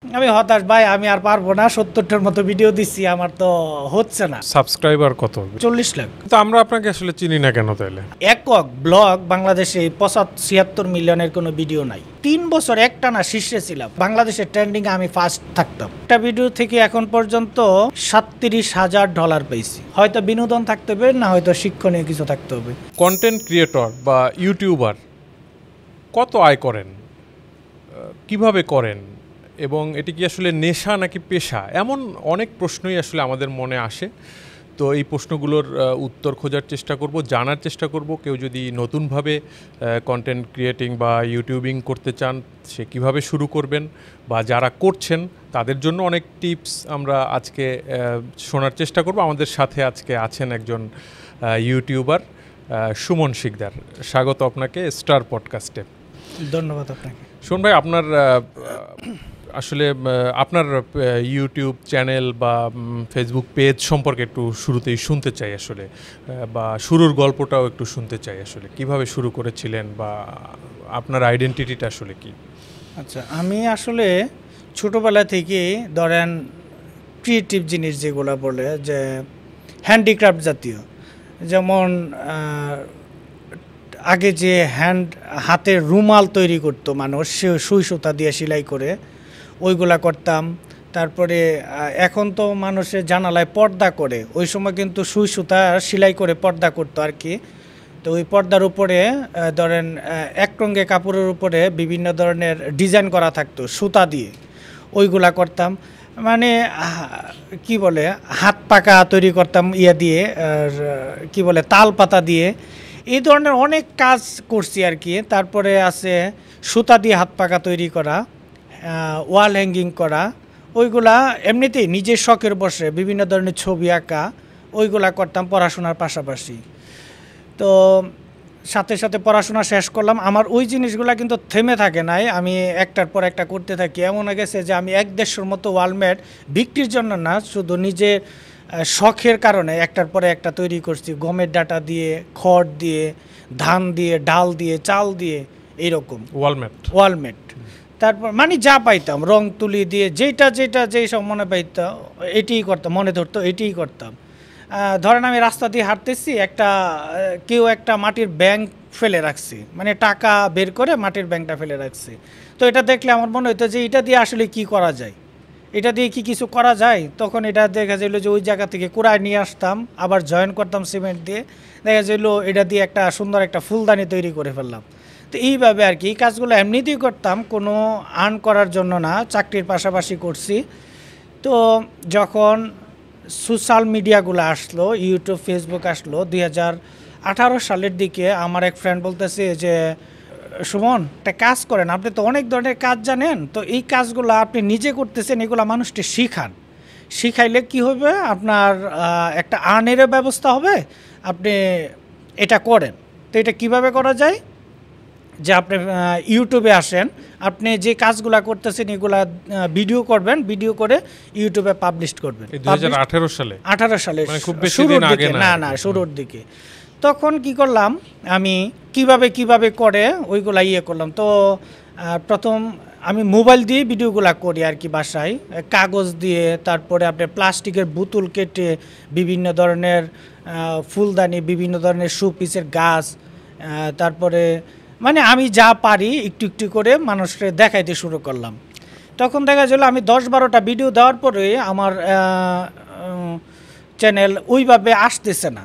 আমি হতাশ ভাই, আমি আর পারবো না। ৭০টার মতো ভিডিও দিচ্ছি, আমার তো হচ্ছে না। সাবস্ক্রাইবার কত? ৪০ লাখ। তো আমরা আপনাকে আসলে চিনি না কেন তাইলে? একক ব্লগ বাংলাদেশে ৭৫ মিলিয়নের কোনো ভিডিও নাই। ৩ বছর একটানা শীর্ষে ছিলাম, বাংলাদেশের ট্রেন্ডিং আমি ফার্স্ট থাকতাম। একটা ভিডিও থেকে এখন পর্যন্ত $৩৭,০০০ পেয়েছি। হয়তো বিনোদন থাকতে হবে, না হয়তো শিক্ষণীয় কিছু থাকতে হবে। কন্টেন্ট ক্রিয়েটর বা ইউটিউবার কত আয় করেন, কিভাবে করেন, এবং এটি কি আসলে নেশা নাকি পেশা? এমন অনেক প্রশ্নই আসলে আমাদের মনে আসে। তো এই প্রশ্নগুলোর উত্তর খোঁজার চেষ্টা করব, জানার চেষ্টা করব। কেউ যদি নতুনভাবে কন্টেন্ট ক্রিয়েটিং বা ইউটিউবিং করতে চান, সে কিভাবে শুরু করবেন, বা যারা করছেন তাদের জন্য অনেক টিপস আমরা আজকে শোনার চেষ্টা করব। আমাদের সাথে আজকে আছেন একজন ইউটিউবার, সুমন শিকদার। স্বাগত আপনাকে স্টার পডকাস্টে। ধন্যবাদ আপনাকে। সুমন ভাই, আপনার আসলে আপনার ইউটিউব চ্যানেল বা ফেসবুক পেজ সম্পর্কে একটু শুরুতেই শুনতে চাই আসলে, বা শুরুর গল্পটাও একটু শুনতে চাই আসলে, কিভাবে শুরু করেছিলেন বা আপনার আইডেন্টিটিটা আসলে কি? আচ্ছা, আমি আসলে ছোটোবেলা থেকে ধরেন ক্রিয়েটিভ জিনিস যেগুলো বলে, যে হ্যান্ডিক্রাফট জাতীয়, যেমন আগে যে হাতের রুমাল তৈরি করতো মানুষ, সে সুই সুতা দিয়ে সেলাই করে, ওইগুলা করতাম। তারপরে এখন তো মানুষের জানালায় পর্দা করে, ওই সময় কিন্তু সুই সুতা সেলাই করে পর্দা করতো আর কি। তো ওই পর্দার উপরে ধরেন একরঙে কাপড়ের উপরে বিভিন্ন ধরনের ডিজাইন করা থাকতো সুতা দিয়ে, ওইগুলা করতাম। মানে কি বলে, হাত পাকা তৈরি করতাম ইয়া দিয়ে, আর কি বলে, তাল পাতা দিয়ে, এই ধরনের অনেক কাজ করছি আর কি। তারপরে আছে সুতা দিয়ে হাত পাকা তৈরি করা, ওয়াল হ্যাঙ্গিং করা, ওইগুলা এমনিতেই নিজের শখের বসে বিভিন্ন ধরনের ছবি আঁকা, ওইগুলা করতাম পড়াশোনার পাশাপাশি। তো সাথে সাথে পড়াশোনা শেষ করলাম। আমার ওই জিনিসগুলো কিন্তু থেমে থাকে নাই, আমি একটার পর একটা করতে থাকি। এমন হয়ে গেছে যে আমি ১-১৫০ মতো ওয়ালমেট বিক্রির জন্য না, শুধু নিজের শখের কারণে একটার পরে একটা তৈরি করছি। গমের ডাটা দিয়ে, খড় দিয়ে, ধান দিয়ে, ডাল দিয়ে, চাল দিয়ে, এইরকম ওয়ালমেট। তারপর মানে যা পাইতাম, রং তুলি দিয়ে, যেই সব মনে পাইতাম এটিই করতাম, মনে ধরতো এটিই করতাম। ধরেন আমি রাস্তা দিয়ে হাঁটতেছি, কেউ একটা মাটির ব্যাংক ফেলে রাখছে, মানে টাকা বের করে মাটির ব্যাংকটা ফেলে রাখছে। তো এটা দেখলে আমার মনে হতো যে এটা দিয়ে আসলে কি করা যায়, এটা দিয়ে কি কিছু করা যায়। তখন এটা দেখা যাইল যে ওই জায়গা থেকে কুড়ায় নিয়ে আসতাম, আবার জয়েন করতাম সিমেন্ট দিয়ে, দেখা যাইল এটা দিয়ে একটা সুন্দর একটা ফুলদানি তৈরি করে ফেললাম। তো এইভাবে আর কি এই কাজগুলো এমনিতেই করতাম, কোনো আর্ন করার জন্য না, চাকরির পাশাপাশি করছি। তো যখন সোশ্যাল মিডিয়াগুলো আসলো, ইউটিউব, ফেসবুক আসলো 2018 সালের দিকে, আমার এক ফ্রেন্ড বলতেছে যে সুমন, একটা কাজ করেন, আপনি তো অনেক ধরনের কাজ জানেন, তো এই কাজগুলো আপনি নিজে করতেছেন, এগুলো মানুষকে শিখাইলে কি হবে, আপনার একটা আর্নেরও ব্যবস্থা হবে, আপনি এটা করেন। তো এটা কিভাবে করা যায়, যে আপনি ইউটিউবে আসেন, আপনি যে কাজগুলা করতেছেন এগুলা ভিডিও করবেন, ভিডিও করে ইউটিউবে পাবলিশ করবেন। 2018 সালে মানে খুব বেশি দিন আগে না, শুরুর দিকে। তখন কি করলাম, আমি কিভাবে করে ওইগুলা করলাম। তো প্রথম আমি মোবাইল দিয়ে ভিডিওগুলা করি আর কি, বাসায় কাগজ দিয়ে, তারপরে আপনার প্লাস্টিকের বোতল কেটে বিভিন্ন ধরনের ফুলদানি, বিভিন্ন ধরনের শো পিসের গাছ, তারপরে মানে আমি যা পারি একটু একটু করে মানুষকে দেখাইতে শুরু করলাম। তখন দেখা গেল আমি 10-12টা ভিডিও দেওয়ার পরে আমার চ্যানেল ওইভাবে আসতেছে না।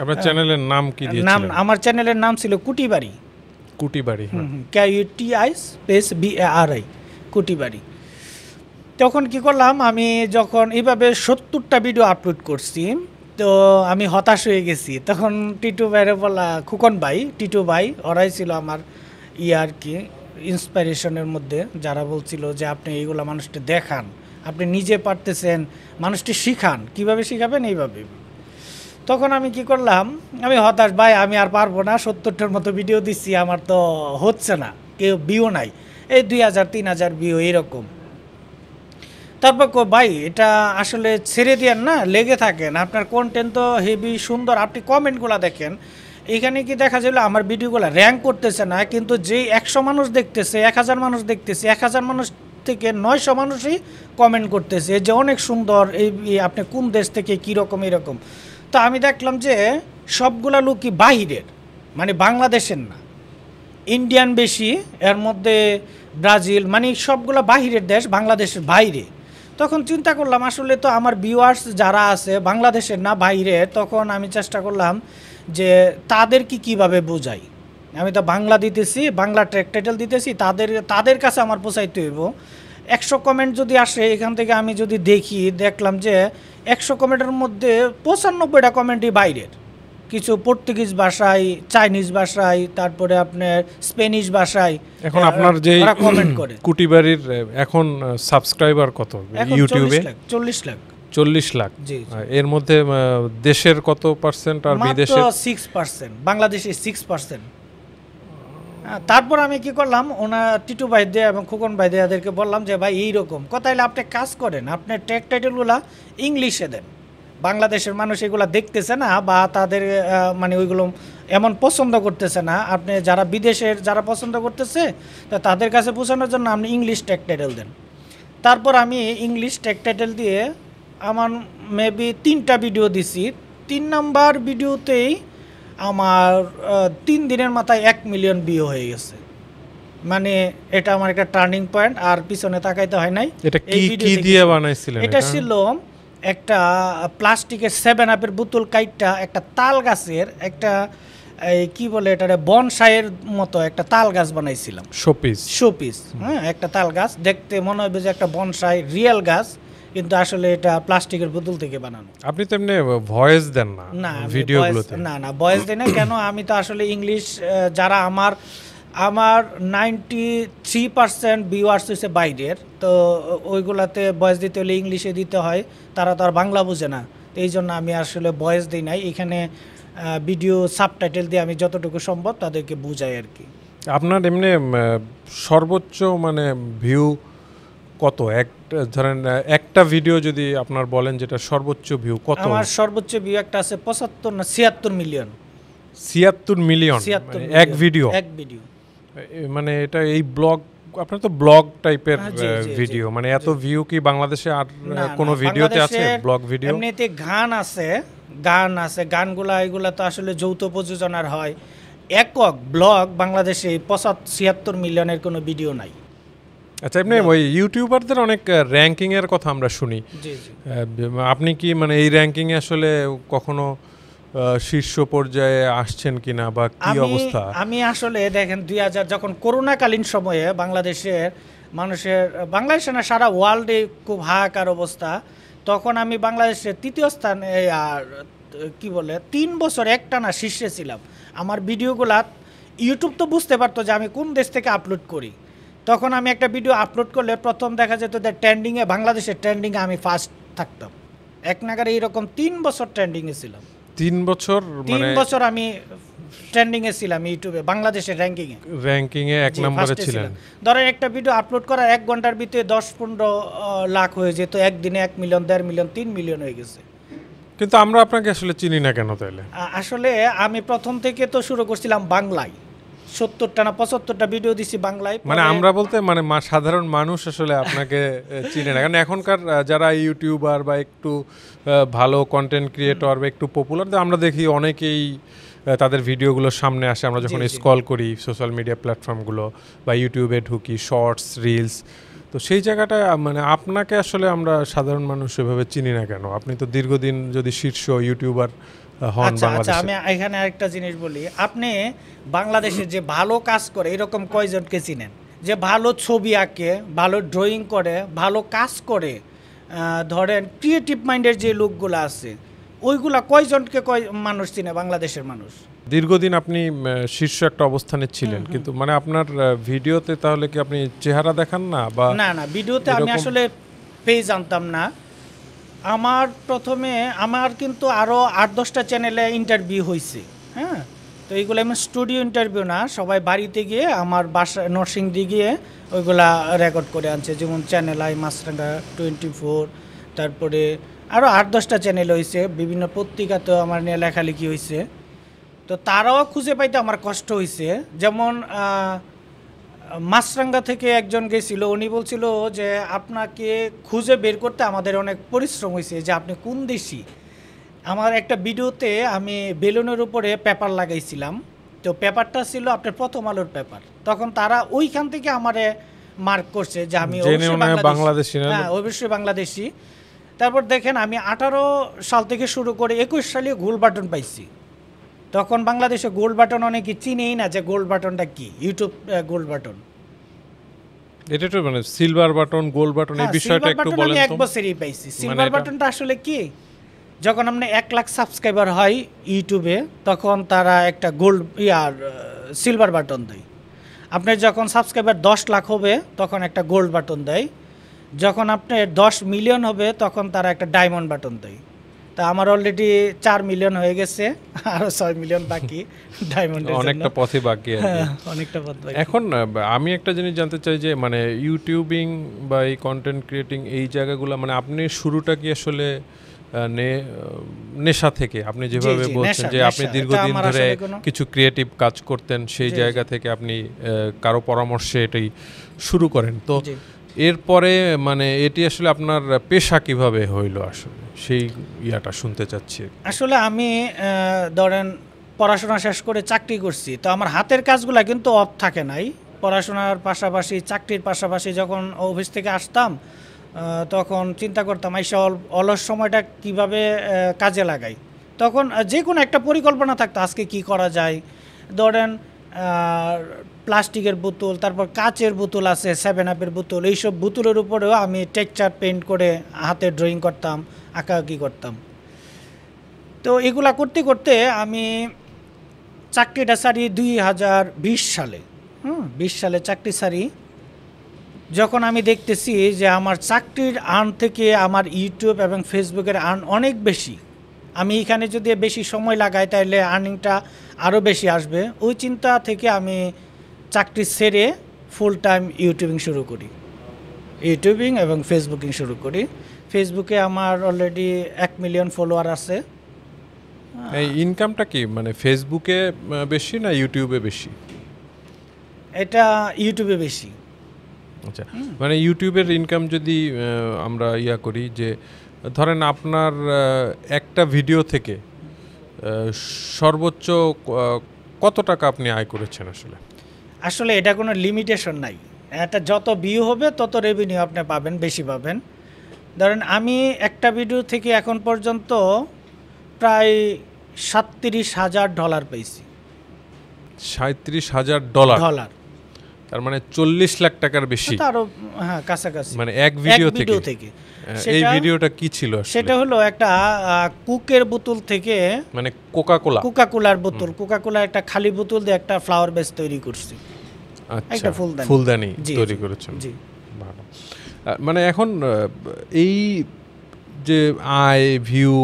আপনার চ্যানেলের নাম কি দিয়েছিলেন? আমার চ্যানেলের নাম ছিল কুটিবাড়ি। KUTI কুটিবাড়ি। তখন কি করলাম, আমি যখন এইভাবে 70টা ভিডিও আপলোড করছি, তো আমি হতাশ হয়ে গেছি। তখন টিটু ভাইরে বলা, খুকন ভাই, টিটু ভাই, ওরাই ছিল আমার আর কি ইন্সপিরেশনের মধ্যে, যারা বলছিল যে আপনি এইগুলো মানুষকে দেখান, আপনি নিজে পারতেছেন, মানুষটি শিখান, কিভাবে শিখাবেন এইভাবে। তখন আমি কি করলাম, আমি হতাশ ভাই, আমি আর পারবো না। 70টার মতো ভিডিও দিচ্ছি, আমার তো হচ্ছে না, কেউ ভিউ নাই, এই 2000-3000 ভিউ এরকম। তারপর ভাই এটা আসলে ছেড়ে দেন না, লেগে থাকেন, আপনার কন্টেন্ট তো হেভি সুন্দর, আপনি কমেন্টগুলো দেখেন। এখানে কি দেখা যাবে, আমার ভিডিওগুলো র্যাঙ্ক করতেছে না, কিন্তু যেই 100 মানুষ দেখতেছে, 1000 মানুষ দেখতেছে, 1000 মানুষ থেকে 900 মানুষই কমেন্ট করতেছে যে অনেক সুন্দর, এই আপনি কোন দেশ থেকে কীরকম এরকম। তো আমি দেখলাম যে সবগুলা লোকই বাহিরের, মানে বাংলাদেশের না, ইন্ডিয়ান বেশি, এর মধ্যে ব্রাজিল, মানে সবগুলো বাহিরের দেশ, বাংলাদেশের বাইরে। তখন চিন্তা করলাম আসলে তো আমার ভিউয়ার্স যারা আছে বাংলাদেশের না বাইরের, তখন আমি চেষ্টা করলাম যে তাদেরকে কিভাবে বোঝাই। আমি তো বাংলা দিতেছি, বাংলা ট্র্যাক টাইটেল দিতেছি, তাদের কাছে আমার পৌঁছাইতে হইব। 100 কমেন্ট যদি আসে এখান থেকে, আমি যদি দেখলাম যে 100 কমেন্টের মধ্যে 95টা কমেন্টই বাইরের, কিছু পর্তুগিজ ভাষায়, চাইনিজ ভাষায়, তারপরে আপনার স্পেনিশ ভাষায়। এখন আপনার যে কমেন্ট করে কুটিবাড়ির এখন সাবস্ক্রাইবার কত ইউটিউবে? 40 লাখ। 40 লাখ। জি। এর মধ্যে দেশের কত পার্সেন্ট আর বিদেশের? 6%, বাংলাদেশে 6%। তারপর আমি কি করলাম, টিটু ভাই দিয়ে এবং খোকন ভাই দিয়ে এদেরকে বললাম যে ভাই এইরকম কথা হলে আপনি কাজ করেন, আপনার ট্যাগ টাইটেলগুলো ইংলিশে দেন, বাংলাদেশের মানুষ এগুলো দেখতেছে না বা তাদের মানে ওইগুলো এমন পছন্দ করতেছে না, আপনি যারা বিদেশের যারা পছন্দ করতেছে তা তাদের কাছে পৌঁছানোর জন্য আপনি ইংলিশ ট্যাগ টাইটেল দেন। তারপর আমি ইংলিশ ট্যাগ টাইটেল দিয়ে আমার মেবি 3টা ভিডিও দিছি। 3 নাম্বার ভিডিওতেই আমার 3 দিনের মাথায় 1 মিলিয়ন ভিউ হয়ে গেছে। মানে এটা আমার একটা টার্নিং পয়েন্ট, আর পিছনে তাকাইতে হয় নাই। এটা কি দিয়ে বানাইছিলেন? এটা ছিল একটা প্লাস্টিকের 7-আপের বোতল কাইটটা একটা তাল গাছের একটা কি বলে এটা বনসাইয়ের মতো একটা তাল গাছ বানাইছিলাম, শোপিস। হ্যাঁ, একটা তাল গাছ দেখতে মনে হবে যে একটা বনসাই রিয়েল গাছ, কিন্তু আসলে এটা প্লাস্টিকের বোতল থেকে বানানো। আপনি তো এমনি ভয়েস দেন না ভিডিওগুলোতে? না ভয়েস দেই না। কেন? আমি তো আসলে ইংলিশ, যারা আমার 93% ভিউয়ার্স হচ্ছে বাইরের, তো ওইগুলাতে ভয়েস দিতে হলে ইংলিশে দিতে হয়, তারা তো আর বাংলা বোঝে না। তো এই জন্য আমি আসলে ভয়েস দিই নাই, এখানে ভিডিও সাবটাইটেল দিয়ে আমি যতটুকু সম্ভব তাদেরকে বুঝাই আর কি। আপনার এমনি সর্বোচ্চ মানে ভিউ কত? ধরেন একটা ভিডিও যদি আপনার বলেন যেটা সর্বোচ্চ ভিউ কত? আমার সর্বোচ্চ ভিউ একটা আছে 75 না 76 মিলিয়ন। 76 মিলিয়ন এক ভিডিও? এক ভিডিও। মানে এটা এই ব্লগ, আপনার তো ব্লগ টাইপের ভিডিও, মানে এত ভিউ কি বাংলাদেশে আর কোনো ভিডিওতে আছে ব্লগ ভিডিও? এমনিতে গান আছে, গানগুলা এগুলা তো আসলে যৌথ প্রযোজনার হয়। একক ব্লগ বাংলাদেশে 76 মিলিয়নের কোনো ভিডিও নাই। আচ্ছা, এমনি ওই ইউটিউবারদের অনেক র্যাঙ্কিং এর কথা আমরা শুনি। আপনি কি মানে এই র্যাঙ্কিং এ আসলে কখনো শীর্ষ পর্যায়ে আসছেন কিনা বা কি অবস্থা? আমি আসলে দেখেন 2000 যখন করোনাকালীন সময়ে বাংলাদেশের মানুষের, বাংলাদেশে না সারা ওয়ার্ল্ডে খুব হাহাকার অবস্থা, তখন আমি বাংলাদেশের 3য় স্থানে, আর কি বলে 3 বছর একটানা শীর্ষে ছিলাম। আমার ভিডিওগুলা ইউটিউব তো বুঝতে পারতো যে আমি কোন দেশ থেকে আপলোড করি। তখন আমি একটা ভিডিও আপলোড করলে প্রথম দেখা যেত যে ট্রেন্ডিংয়ে, বাংলাদেশের ট্রেন্ডিংয়ে আমি ফার্স্ট থাকতাম। এক নাগারে এইরকম 3 বছর ট্রেন্ডিংয়ে ছিলাম। 3 বছর আমি ট্রেন্ডিং এ ছিলাম ইউটিউবে, বাংলাদেশের র্যাঙ্কিং এ 1 নম্বরে ছিলেন। ধরেন একটা ভিডিও আপলোড করার 1 ঘন্টার ভিতরে 10-15 লাখ হয়ে যেত, একদিনে 1 মিলিয়ন, 1.5 মিলিয়ন, 3 মিলিয়ন হয়ে গেছে। কিন্তু আমরা আপনাকে আসলে চিনি না কেন তাইলে? আসলে আমি প্রথম থেকে তো শুরু করছিলাম বাংলায়, 70টা না 75টা ভিডিও দিছি বাংলায়। মানে আমরা বলতে মানে সাধারণ মানুষ আসলে আপনাকে চিনে না, কারণ এখনকার যারা ইউটিউবার বা একটু ভালো কন্টেন্ট ক্রিয়েটর বা একটু পপুলার, আমরা দেখি অনেকেই তাদের ভিডিওগুলো সামনে আসে আমরা যখন স্ক্রল করি সোশ্যাল মিডিয়া প্ল্যাটফর্মগুলো বা ইউটিউবে ঢুকি, শর্টস, রিলস। তো সেই জায়গাটা মানে আপনাকে আসলে আমরা সাধারণ মানুষ এভাবে চিনি না কেন? আপনি তো দীর্ঘদিন যদি শীর্ষ ইউটিউবার হন বাংলাদেশে। আমি এখানে আরেকটা জিনিস বলি, আপনি বাংলাদেশে যে ভালো কাজ করে এরকম কয়জনকে চিনেন? যে ভালো ছবি আঁকে, ভালো ড্রয়িং করে, ভালো কাজ করে, ধরেন ক্রিয়েটিভ মাইন্ডের যে লোকগুলো আছে, ওইগুলা কয়জনকে মানুষ চিনে বাংলাদেশের মানুষ? দীর্ঘদিন আপনি শীর্ষ একটা অবস্থানে ছিলেন, কিন্তু মানে আপনার ভিডিওতে তাহলে কি আপনি চেহারা দেখান না? বা না ভিডিওতে আমি আসলে পেজ আনতাম না। আমার প্রথমে কিন্তু আরও 8-10টা চ্যানেলে ইন্টারভিউ হয়েছে। হ্যাঁ, তো এইগুলো আমি স্টুডিও ইন্টারভিউ না, সবাই বাড়িতে গিয়ে আমার বাসা নরসিংদী গিয়ে ওইগুলা রেকর্ড করে আনছে, যেমন চ্যানেল আই, মাছরাঙ্গা 24, তারপরে আরও 8-10টা চ্যানেল হয়েছে, বিভিন্ন পত্রিকাতেও আমার নিয়ে লেখালেখি হয়েছে। তো তারাও খুঁজে পাইতে আমার কষ্ট হয়েছে। যেমন মাছরাঙ্গা থেকে একজন গেছিল, উনি বলছিল যে আপনাকে খুঁজে বের করতে আমাদের অনেক পরিশ্রম হয়েছে, যে আপনি কোন দেশি। আমার একটা ভিডিওতে আমি বেলুনের উপরে পেপার লাগাইছিলাম, তো পেপারটা ছিল আপনার প্রথম আলোর পেপার। তখন তারা ওইখান থেকে আমারে মার্ক করছে যে আমি বাংলাদেশি। হ্যাঁ, অবশ্যই বাংলাদেশি। তারপর দেখেন আমি 18 সাল থেকে শুরু করে 21 সালে গোল্ড বাটন পাইছি। তখন বাংলাদেশে গোল্ড বাটন অনেকে চিনেই না যে গোল্ড বাটনটা কি, ইউটিউব গোল্ড বাটন। এটা তো মানে সিলভার বাটন, গোল্ড বাটন, এই বিষয়টা একটু বলেন তো। আমি এক বছরই পাইছি। সিলভার বাটনটা আসলে কি, যখন আপনি 1 লাখ সাবস্ক্রাইবার হয় ইউটিউবে, তখন তারা একটা গোল্ড সিলভার বাটন দেয়। আপনার যখন সাবস্ক্রাইবার 10 লাখ হবে তখন একটা গোল্ড বাটন দেয়। যখন আপনার 10 মিলিয়ন হবে তখন তারা একটা ডায়মন্ড বাটন দেয়। তা আমার অলরেডি 4 মিলিয়ন হয়ে গেছে, আরো 6 মিলিয়ন বাকি ডায়মন্ডের জন্য। অনেকটা পথে বাকি আছে। অনেকটা পথ বাকি। এখন আমি একটা জিনিস জানতে চাই যে মানে ইউটিউবিং বা এই কন্টেন্ট ক্রিয়েটিং এই জায়গাগুলো, মানে আপনি শুরুটা কি আসলে নেশা থেকে, আপনি যেভাবে বলছেন যে আপনি দীর্ঘদিন ধরে কিছু ক্রিয়েটিভ কাজ করতেন, সেই জায়গা থেকে আপনি কারো পরামর্শে এটাই শুরু করেন, তো এরপরে মানে এটি আসলে আপনার পেশা কিভাবে হইলো আসলে, সেই ইয়াটা শুনতে চাচ্ছি। আসলে আমি ধরেন পড়াশোনা শেষ করে চাকরি করছি, তো আমার হাতের কাজগুলা কিন্তু অফ থাকে নাই। পড়াশোনার পাশাপাশি, চাকরির পাশাপাশি যখন অফিস থেকে আসতাম তখন চিন্তা করতাম আইসা অলস সময়টা কিভাবে কাজে লাগাই। তখন যে কোনো একটা পরিকল্পনা থাকতো আজকে কি করা যায়। ধরেন প্লাস্টিকের বোতল, তারপর কাচের বোতল আছে, 7-আপের বোতল, এইসব বোতলের উপরেও আমি টেক্সচার পেইন্ট করে হাতে ড্রয়িং করতাম, আঁকাআঁকি করতাম। তো এগুলা করতে করতে আমি চাকরিটা ছাড়ি 2020 সালে। 20 সালে চাকরি ছাড়ি। যখন আমি দেখতেছি যে আমার চাকরির আর্ন থেকে আমার ইউটিউব এবং ফেসবুকের আর্ন অনেক বেশি, আমি এখানে যদি বেশি সময় লাগাই তাহলে আর্নিংটা আরও বেশি আসবে, ওই চিন্তা থেকে আমি চাকরি ছেড়ে ফুল টাইম ইউটিউবিং শুরু করি, ইউটিউবিং এবং ফেসবুকিং শুরু করি। ফেসবুকে আমার অলরেডি 1 মিলিয়ন ফলোয়ার আছে। এই ইনকামটা কি মানে ফেসবুকে বেশি না ইউটিউবে বেশি? এটা ইউটিউবে বেশি। আচ্ছা, মানে ইউটিউবের ইনকাম যদি আমরা করি যে ধরেন আপনার একটা ভিডিও থেকে সর্বোচ্চ কত টাকা আপনি আয় করেছেন আসলে? আসলে এটা কোনো লিমিটেশন নাই, এটা যত ভিউ হবে তত রেভিনিউ আপনি পাবেন, বেশি পাবেন। ধরেন আমি একটা ভিডিও থেকে এখন পর্যন্ত প্রায় $37,000 পেয়েছি। $37,000? তার মানে 40 লাখ টাকার বেশি। আরো হ্যাঁ, কাছাকাছি। মানে এক ভিডিও থেকে। এই ভিডিওটা কি ছিল আসলে? সেটা হলো একটা কুকের বোতল থেকে, মানে কোকাকোলার বোতল, কোকাকোলার একটা খালি বোতল দিয়ে একটা ফ্লাওয়ার বেস তৈরি করছি। আচ্ছা, একটা ফুলদানি তৈরি করেছেন। জি, ভালো। মানে এখন এই যে আয় ভিউ,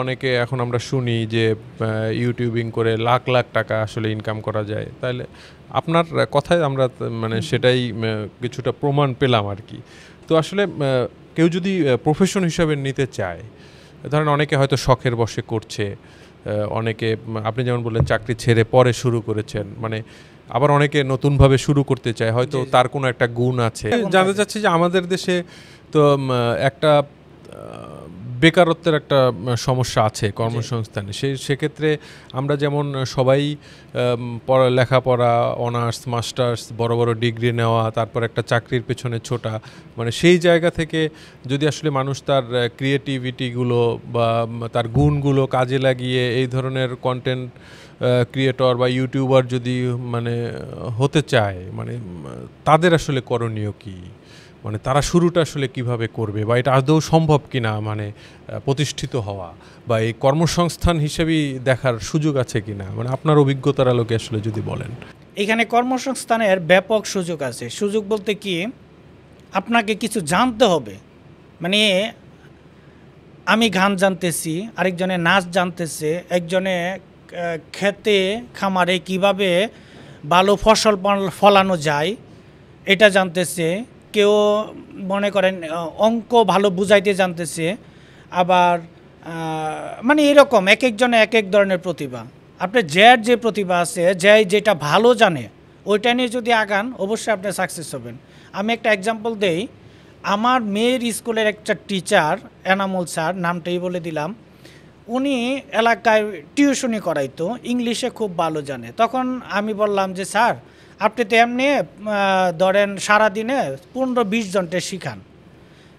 অনেকে এখন আমরা শুনি যে ইউটিউবিং করে লাখ লাখ টাকা আসলে ইনকাম করা যায়, তাহলে আপনার কথায় আমরা মানে সেটাই কিছুটা প্রমাণ পেলাম আর কি। তো আসলে কেউ যদি প্রফেশন হিসাবে নিতে চায়, ধরেন অনেকে হয়তো শখের বশে করছে, অনেকে আপনি যেমন বললেন চাকরি ছেড়ে পরে শুরু করেছেন, মানে আবার অনেকে নতুনভাবে শুরু করতে চায়, হয়তো তার কোনো একটা গুণ আছে। জানতে চাচ্ছি যে আমাদের দেশে তো একটা বেকারত্বের একটা সমস্যা আছে কর্মসংস্থানে, সেক্ষেত্রে আমরা যেমন সবাই লেখাপড়া, অনার্স, মাস্টার্স, বড় বড় ডিগ্রি নেওয়া, তারপর একটা চাকরির পেছনে ছোটা, মানে সেই জায়গা থেকে যদি আসলে মানুষ তার ক্রিয়েটিভিটিগুলো বা তার গুণগুলো কাজে লাগিয়ে এই ধরনের কন্টেন্ট ক্রিয়েটর বা ইউটিউবার যদি মানে হতে চায়, মানে তাদের আসলে করণীয় কী? মানে তারা শুরুটা আসলে কিভাবে করবে, বা এটা আদৌ সম্ভব কিনা, মানে প্রতিষ্ঠিত হওয়া বা এই কর্মসংস্থান হিসেবেই দেখার সুযোগ আছে কিনা, মানে আপনার অভিজ্ঞতার আলোকে আসলে যদি বলেন। এখানে কর্মসংস্থানের ব্যাপক সুযোগ আছে। সুযোগ বলতে কি, আপনাকে কিছু জানতে হবে। মানে আমি গান জানতেছি, আরেকজনে নাচ জানতেছে, একজনে খেতে খামারে কিভাবে ভালো ফসল ফলানো যায় এটা জানতেছে, কেউ মনে করেন অঙ্ক ভালো বুঝাইতে জানতেছে, আবার মানে এরকম এক একজনে এক এক ধরনের প্রতিভা। আপনার যার যে প্রতিভা আছে, যে যেটা ভালো জানে ওইটা নিয়ে যদি আগান অবশ্যই আপনি সাকসেস হবেন। আমি একটা এক্সাম্পল দেই, আমার মেয়ের স্কুলের একটা টিচার এনামুল স্যার, নামটাই বলে দিলাম, উনি এলাকায় টিউশনি করাইতো, ইংলিশে খুব ভালো জানে। তখন আমি বললাম যে স্যার আপনি তো এমনি ধরেন সারাদিনে 15-20 জনকে শিখান,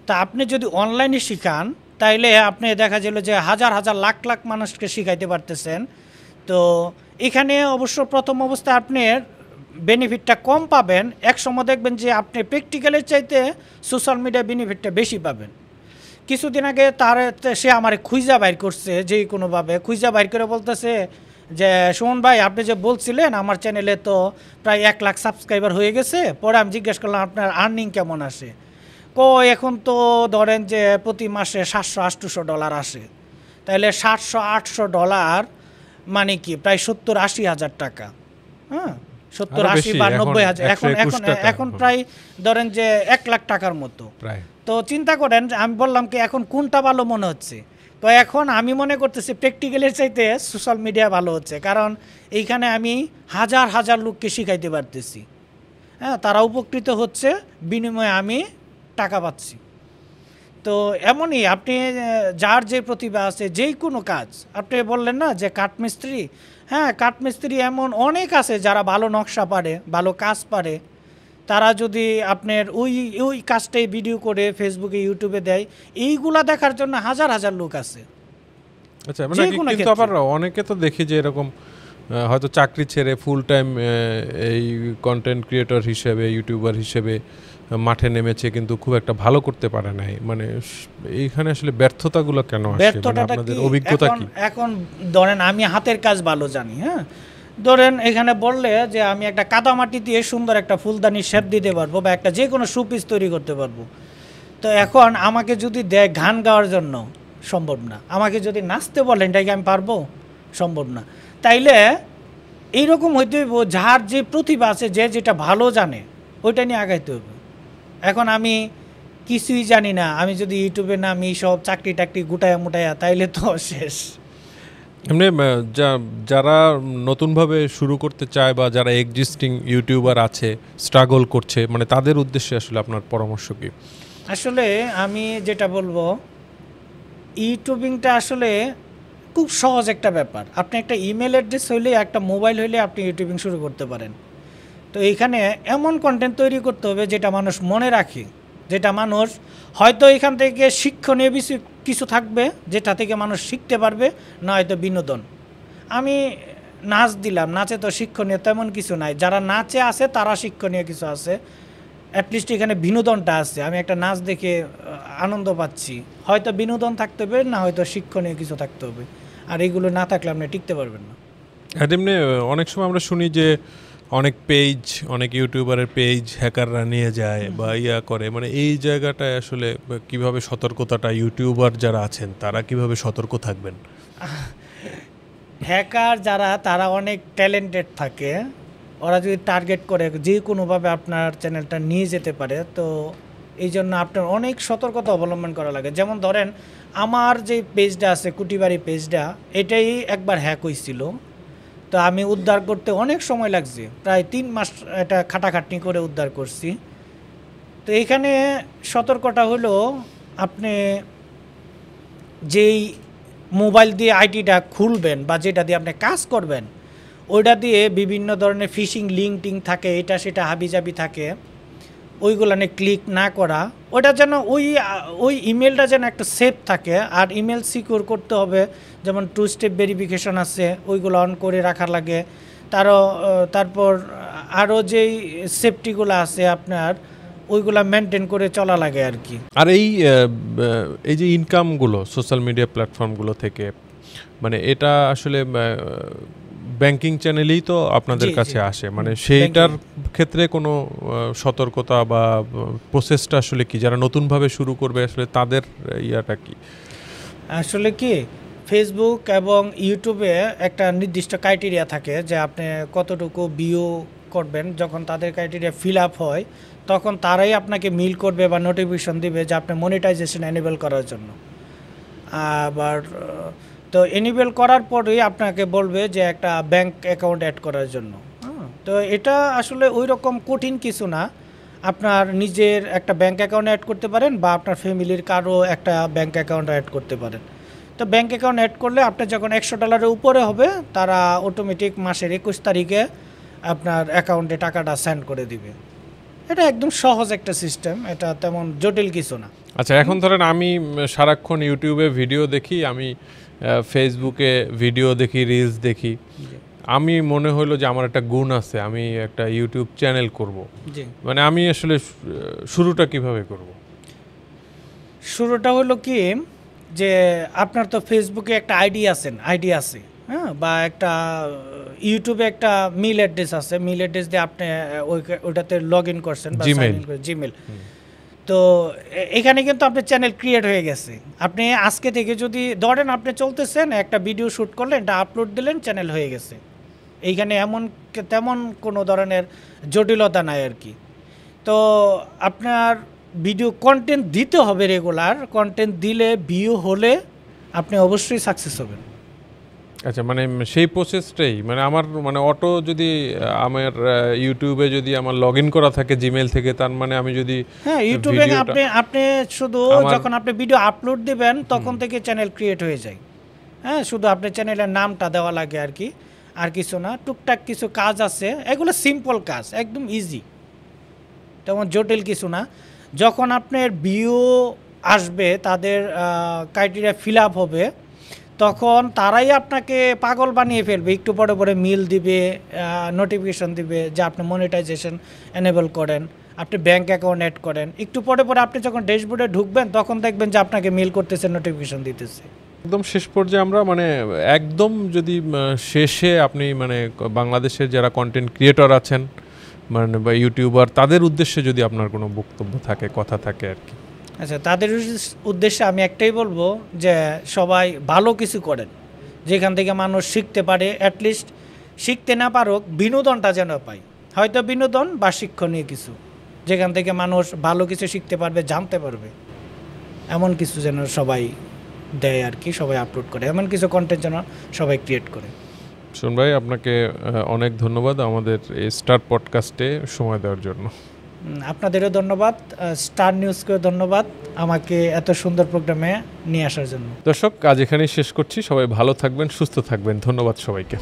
তা আপনি যদি অনলাইনে শিখান তাইলে আপনি দেখা গেল যে হাজার হাজার লাখ লাখ মানুষকে শিখাইতে পারতেছেন। তো এখানে অবশ্য প্রথম অবস্থায় আপনার বেনিফিটটা কম পাবেন, এক সময় দেখবেন যে আপনি প্র্যাকটিক্যালের চাইতে সোশ্যাল মিডিয়া বেনিফিটটা বেশি পাবেন। কিছুদিন আগে সে আমার খুঁজা বাইর করছে, যে কোনোভাবে খুঁজা বাইর করে বলতেছে যে সুমন ভাই আপনি যে বলছিলেন আমার চ্যানেলে তো প্রায় 1 লাখ সাবস্ক্রাইবার হয়ে গেছে। পরে আমি জিজ্ঞেস করলাম আপনার আর্নিং কেমন আসে? এখন তো ধরেন যে প্রতি মাসে $700-800 আসে। তাহলে $700-800 মানে কি প্রায় 70-80 হাজার টাকা। হ্যাঁ, 70-80 বা 90 হাজার, এখন প্রায় ধরেন যে 1 লাখ টাকার মতো প্রায়। তো চিন্তা করেন, আমি বললাম কি এখন কোনটা ভালো মনে হচ্ছে? তো এখন আমি মনে করতেছি প্র্যাকটিক্যালের চাইতে সোশ্যাল মিডিয়া ভালো হচ্ছে, কারণ এইখানে আমি হাজার হাজার লোককে শিখাইতে পারতেছি। হ্যাঁ, তারা উপকৃত হচ্ছে, বিনিময়ে আমি টাকা পাচ্ছি। তো এমনই আপনি যার যে প্রতিভা আছে, যেই কোনো কাজ, আপনি বললেন না যে কাঠমিস্ত্রি, হ্যাঁ কাঠমিস্ত্রি এমন অনেক আছে যারা ভালো নকশা পারে, ভালো কাজ পারে। তারা যদি আপনার ওই কাজটাই ভিডিও করে ফেসবুকে ইউটিউবে দেয়, এইগুলা দেখার জন্য হাজার হাজার লোক আছে। আচ্ছা, মানে কিন্তু আবার অনেকে তো দেখি যে এরকম হয়তো চাকরি ছেড়ে ফুল টাইম এই কন্টেন্ট ক্রিয়েটর হিসেবে, ইউটিউবার হিসেবে মাঠে নেমেছে, কিন্তু খুব একটা ভালো করতে পারে নাই। মানে এইখানে আসলে ব্যর্থতাগুলো কেন আসে? আপনাদের অভিজ্ঞতা কি? এখন ধরেন আমি হাতের কাজ ভালো জানি, হ্যাঁ ধরেন এখানে বললে যে আমি একটা কাদামাটি দিয়ে সুন্দর একটা ফুলদানি শেপ দিতে পারবো, বা একটা যে কোনো শোপিস তৈরি করতে পারবো। তো এখন আমাকে যদি দেয় গান গাওয়ার জন্য, সম্ভব না। আমাকে যদি নাচতে বলেন, এটাকে আমি পারবো? সম্ভব না। তাইলে এইরকম হইতে হইব, যার যে প্রতিভা আছে, যে যেটা ভালো জানে ওইটা নিয়ে আগাইতে হবে। এখন আমি কিছুই জানি না, আমি যদি ইউটিউবে নামি সব চাকরি টাকরি গুটায়া মুটায়া, তাইলে তো শেষ। এমনি যারা নতুনভাবে শুরু করতে চায় বা যারা এক্সিস্টিং ইউটিউবার আছে, স্ট্রাগল করছে, মানে তাদের উদ্দেশ্যে আসলে আপনার পরামর্শ কি? আসলে আমি যেটা বলবো, ইউটিউবিংটা আসলে খুব সহজ একটা ব্যাপার। আপনি একটা ইমেল অ্যাড্রেস হইলে, একটা মোবাইল হইলে আপনি ইউটিউবিং শুরু করতে পারেন। তো এইখানে এমন কন্টেন্ট তৈরি করতে হবে যেটা মানুষ মনে রাখে, যেটা মানুষ হয়তো এখান থেকে শিক্ষণীয় কিছু থাকবে, যেটা থেকে মানুষ শিখতে পারবে, না হয়তো বিনোদন। আমি নাচ দিলাম, নাচে তো শিক্ষণীয় তেমন কিছু নাই। যারা নাচে আছে তারা শিক্ষণীয় কিছু আছে, অ্যাটলিস্ট এখানে বিনোদনটা আছে। আমি একটা নাচ দেখে আনন্দ পাচ্ছি, হয়তো বিনোদন থাকতে হবে, না হয়তো শিক্ষণীয় কিছু থাকতে হবে। আর এইগুলো না থাকলে আপনি টিকতে পারবেন না। এমনি অনেক সময় আমরা শুনি যে অনেক পেজ, অনেক ইউটিউবারের পেজ হ্যাকাররা নিয়ে যায় বা ইয়া করে, মানে এই জায়গাটায় আসলে কিভাবে সতর্কতাটা, ইউটিউবার যারা আছেন তারা কিভাবে সতর্ক থাকবেন? হ্যাকার যারা, তারা অনেক ট্যালেন্টেড থাকে, ওরা যদি টার্গেট করে যে কোনোভাবে আপনার চ্যানেলটা নিয়ে যেতে পারে। তো এই জন্য আপনার অনেক সতর্কতা অবলম্বন করা লাগে। যেমন ধরেন আমার যে পেজটা আছে, কুটিবাড়ি পেজটা, এটাই একবার হ্যাক হয়েছিল। তো আমি উদ্ধার করতে অনেক সময় লাগছে, প্রায় 3 মাস এটা খাটাখাটনি করে উদ্ধার করছি। তো এইখানে সতর্কটা হলো, আপনি যেই মোবাইল দিয়ে আইডিটা খুলবেন বা যেটা দিয়ে আপনি কাজ করবেন, ওইটা দিয়ে বিভিন্ন ধরনের ফিশিং লিঙ্ক টিঙ্ক থাকে, এটা সেটা হাবিজাবি থাকে, ওইগুলো নিয়ে ক্লিক না করা। ওটা যেন ওই ইমেলটা যেন একটা সেফ থাকে। আর ইমেল সিকিউর করতে হবে, যেমন 2 স্টেপ ভেরিফিকেশন আছে, ওইগুলো অন করে রাখার লাগে। তারপর আরও যেই সেফটিগুলো আছে আপনার, ওইগুলা মেনটেন করে চলা লাগে আর কি। আর এই যে ইনকামগুলো সোশ্যাল মিডিয়া প্ল্যাটফর্মগুলো থেকে, মানে এটা আসলে ব্যাংকিং চ্যানেলেই তো আপনাদের কাছে আসে, মানে সেইটার ক্ষেত্রে কোনো সতর্কতা বা প্রসেসটা আসলে কি, যারা নতুনভাবে শুরু করবে আসলে তাদের ইয়াটা কি? আসলে কি, ফেসবুক এবং ইউটিউবে একটা নির্দিষ্ট ক্রাইটেরিয়া থাকে যে আপনি কতটুকু ভিউ করবেন। যখন তাদের ক্রাইটেরিয়া ফিল আপ হয়, তখন তারাই আপনাকে মেইল করবে বা নোটিফিকেশন দিবে যে আপনি মনিটাইজেশন এনেবল করার জন্য। আবার তো এনেবল করার পরেই আপনাকে বলবে যে একটা ব্যাংক অ্যাকাউন্ট অ্যাড করার জন্য। তো এটা আসলে ওই রকম কঠিন কিছু না। আপনার নিজের একটা ব্যাংক অ্যাকাউন্ট অ্যাড করতে পারেন বা আপনার ফ্যামিলির কারো একটা ব্যাংক অ্যাকাউন্ট অ্যাড করতে পারেন। তো ব্যাংক অ্যাকাউন্ট অ্যাড করলে আপনার যখন $100 উপরে হবে তারা অটোমেটিক মাসের 21 তারিখে আপনার অ্যাকাউন্টে টাকাটা সেন্ড করে দিবে। এটা একদম সহজ একটা সিস্টেম, এটা তেমন জটিল কিছু না। আচ্ছা, এখন ধরেন আমি সারাক্ষণ ইউটিউবে ভিডিও দেখি, আমি ফেসবুকে ভিডিও দেখি, রিলস দেখি, আমি মনে হলো যে আমার একটা গুণ আছে, আমি একটা ইউটিউব চ্যানেল করব। জি, মানে আমি আসলে শুরুটা কিভাবে করব? শুরুটা হলো কি যে আপনার তো ফেসবুকে একটা আইডি আছে, হ্যাঁ, বা একটা ইউটিউবে একটা মেল অ্যাড্রেস আছে, মেল অ্যাড্রেস দিয়ে আপনি ওইটাতে লগ ইন করছেন বা সাইন ইন করে জিমেল। তো এখানে কিন্তু আপনার চ্যানেল ক্রিয়েট হয়ে গেছে। আপনি আজকে থেকে যদি ধরেন আপনি চলতেছেন, একটা ভিডিও শ্যুট করলেন, এটা আপলোড দিলেন, চ্যানেল হয়ে গেছে। এইখানে তেমন কোনো ধরনের জটিলতা নাই আর কি। তো আপনার ভিডিও কন্টেন্ট দিতে হবে, রেগুলার কন্টেন্ট দিলে ভিউ হলে আপনি অবশ্যই সাকসেস হবেন। আচ্ছা, মানে সেই প্রসেসটাই, মানে আমার মানে অটো যদি আমার ইউটিউবে যদি আমার লগ ইন করা থাকে জিমেল থেকে, তার মানে আমি যদি হ্যাঁ, ইউটিউবে আপনি শুধু যখন আপনি ভিডিও আপলোড দিবেন তখন থেকে চ্যানেল ক্রিয়েট হয়ে যায়। হ্যাঁ, শুধু আপনার চ্যানেলের নামটা দেওয়া লাগে আর কি, আর কিছু না। টুকটাক কিছু কাজ আছে, এগুলো সিম্পল কাজ, একদম ইজি, তেমন জটিল কিছু না। যখন আপনার ভিউ আসবে, তাদের ক্রাইটেরিয়া ফিল আপ হবে, তখন তারাই আপনাকে পাগল বানিয়ে ফেলবে। একটু পরে পরে মিল দিবে, নোটিফিকেশন দিবে যে আপনি মনিটাইজেশন এনেবল করেন, আপনি ব্যাংক অ্যাকাউন্ট অ্যাড করেন। একটু পরে পরে আপনি যখন ড্যাশবোর্ডে ঢুকবেন তখন দেখবেন যে আপনাকে মেল করতেছে, নোটিফিকেশন দিতেছে। একদম শেষ পর্যায়ে আমরা মানে একদম যদি শেষে আপনি মানে বাংলাদেশের যারা কন্টেন্ট ক্রিয়েটর আছেন মানে বা ইউটিউবার, তাদের উদ্দেশ্যে যদি আপনার কোনো বক্তব্য থাকে, কথা থাকে আর কি। আচ্ছা, তাদের উদ্দেশ্যে আমি একটাই বলবো যে সবাই ভালো কিছু করেন, যেখান থেকে মানুষ শিখতে পারে। অ্যাটলিস্ট শিখতে না পারুক, বিনোদনটা যেন পায়, হয়তো বিনোদন বা শিক্ষণীয় কিছু, যেখান থেকে মানুষ ভালো কিছু শিখতে পারবে, জানতে পারবে, এমন কিছু যেন সবাই দেয় আর কি, সবাই আপলোড করে, এমন কিছু কন্টেন্ট যেন সবাই ক্রিয়েট করে। শোন ভাই, আপনাকে অনেক ধন্যবাদ আমাদের এই স্টার পডকাস্টে সময় দেওয়ার জন্য। আপনাদেরও ধন্যবাদ, স্টার নিউজকেও ধন্যবাদ আমাকে এত সুন্দর প্রোগ্রামে নিয়ে আসার জন্য। দর্শক, আজ এখানেই শেষ করছি। সবাই ভালো থাকবেন, সুস্থ থাকবেন। ধন্যবাদ সবাইকে।